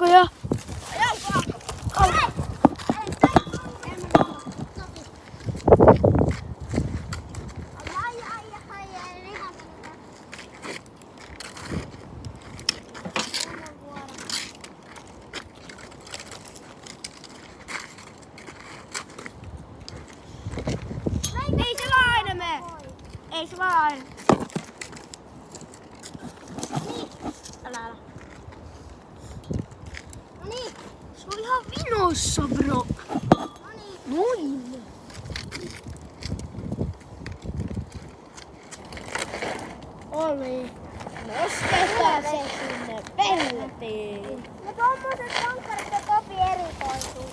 jalkoja. Ei se vaan aina mene. Ei se vaan aina. Älä. No niin. Se on ihan vinossa, bro. Noin. Oli. Nostetaan se sinne peltiin. No tommoset sankarit ja Topi erikoisuus.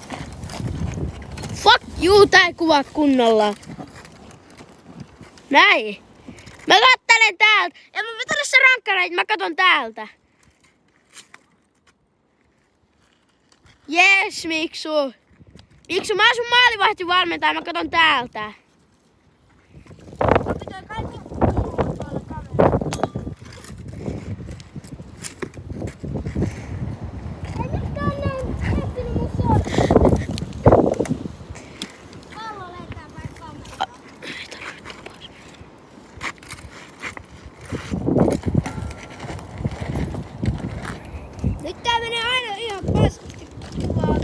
Fuck you, tää ei kuvaa kunnolla. Näin. Mä kattelen täältä. Ja mä vetän tässä rankkareita, mä katon täältä. Jes, Miksu. Miksu, mä oon sun maalivahtivalmentaja, mä katon täältä. Nyt tää menee aina ihan paskasti kuvaan.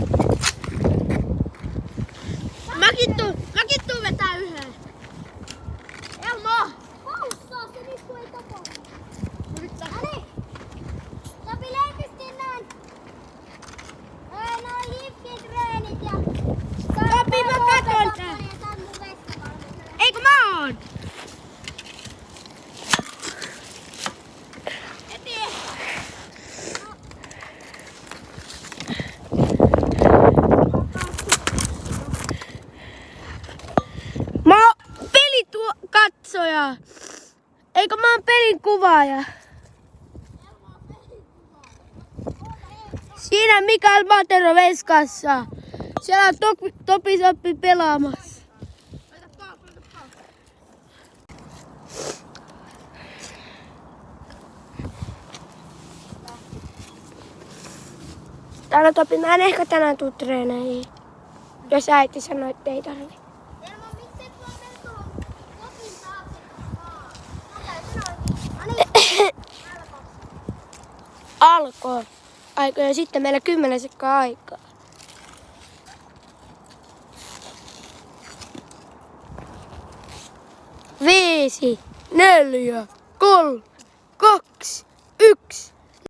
Makittuu vetää yhden. Elmo! Paussaa se nyt kun ei tapahdu. Noniin. Topi leikisti noin. Noin hippitreenit ja... Topi, mä katon tää. Eikö mä oon? Mä oon katsoja. Eikö mä oon pelin kuvaaja? Siinä Mikael Matero veskassa. Siellä on Topi Soppi pelaamassa. Täällä Topi, mä en ehkä tänään tuu treeneihin. Jos äiti sanoo, että ei tarvi. Elmo, miksi et vaan mene tuohon Topin taakse maan? Alkoi. Ja sitten meillä 10 sekkaa aikaa. 5, 4, 3, 2, 1.